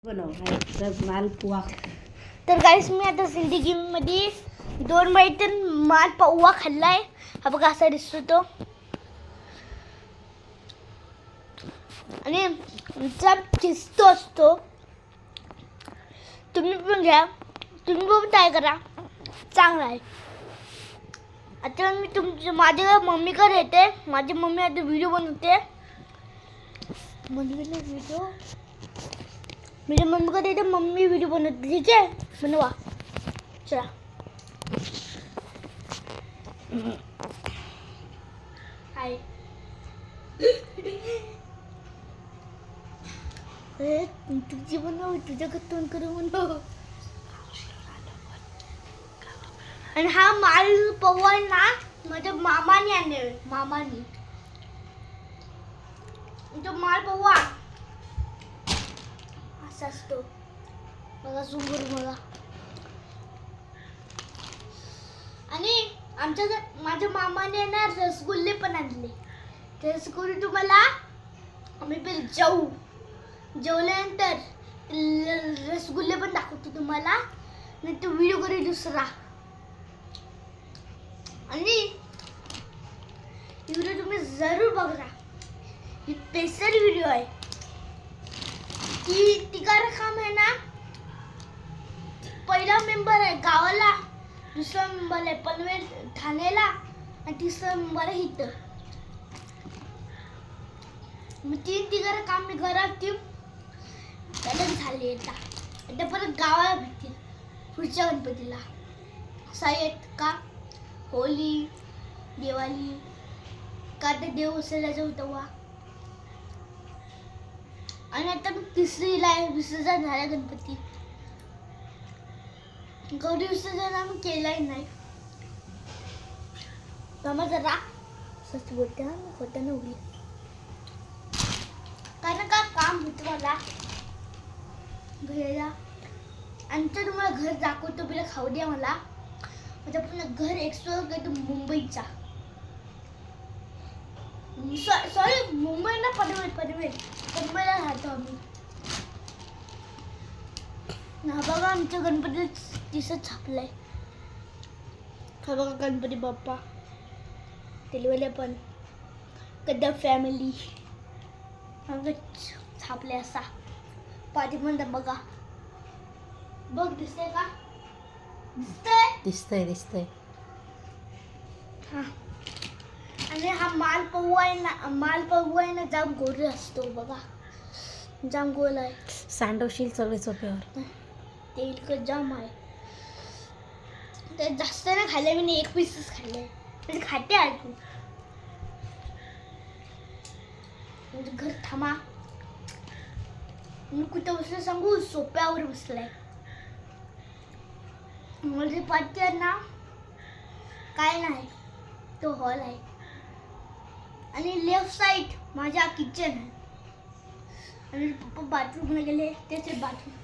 मालपुआ. तर गाईस मी आता जिंदगीमध्ये 2 बाईट मालपुआ खाल्लाय. हा बघा असा दिसतो तो. आणि आमचा चिस्तो असतो. तुम्ही पण घ्या, तुम्ही पण ट्राय करा, चांगला आहे. आता मी माझ्या मम्मीकडे येते. माझी मम्मी आता व्हिडिओ बनवते. मेरी मम्मी को देते, मम्मी वीडियो बनवते. ठीक है, बनवा. चला. हाय. तुझी बनव, तुझ्या तोंड करून बनव. आणि हा मालपुआ ना माझ्या मामाने आणले. मामाने तो मालपुआ असा असतो बघा, सुंदर बघा. आणि माझ्या मामाने ना रसगुल्ले पण आणले. ते रसगुल्ले तुम्हाला आम्ही पहिले जेवल्यानंतर रसगुल्ले पण दाखवतो तुम्हाला. नाही तो व्हिडिओ करू दुसरा. आणि व्हिडिओ तुम्ही जरूर बघा. ही स्पेशल व्हिडिओ आहे. तिघा रकाम आहे ना. पहिला मेंबर आहे गावाला, दुसरा मेंबर आहे पनवेल ठाण्याला, आणि तिसरा मेंबर आहे इथं. मग तिघा रकाम मी घरात लग्न झाले. आता परत गावाला भेटतील पुढच्या गणपतीला. असा येत का होली दिवाळी का ते देव उचलला जाऊ तेव्हा. आणि आता मी तिसरीला आहे. विसर्जन झालं गणपती. गौरी विसर्जन आम्ही केलाही नाही. मग जरा सच बोलते ना, मी खोटं नाही बोलली. कारण का काम होतं मला घ्यायला. आणि तर तुम्हाला घर दाखवतो, पहिला खाऊ द्या मला. माझं पूर्ण घर एक्सप्लोर करतो मुंबईचा. सॉरी मुंबई ना, पनवेलला राहतो आम्ही. हा बघा आमच्या गणपती तिसं छापलंय. हा बघा गणपती बाप्पा तेलवाले पण कद्दा फॅमिली छापले असा. पाठीमध्ये बघा, बघ दिसतंय का? दिसतंय. हा. आणि हा मालपुआ आहे ना जाम गोड असतो बघा. जाम गोल आहे. सांडवशील सगळे सोप्यावर. तेल जाम आहे. ते जास्त नाही खाल्ले मी, 1 पीसच खाल्ले. म्हणजे खाते अजून. म्हणजे घर थांबा, मी कुठं बसलं सांगू, सोप्यावर बसलाय. म्हणजे पाठी ना काय नाही, तो हॉल आहे. आणि लेफ्ट साइड माझ्या किचन आहे. आणि पप्पा बाथरूमला गेले, तेच बाथरूम.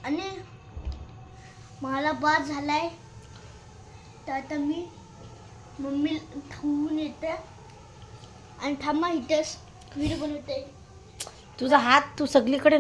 आणि मला बाथ झालाय. तर आता मी मम्मी ठेवून येते. आणि थांबा इथेच व्हिडिओ बनवते. तुझा हात तू सगळीकडे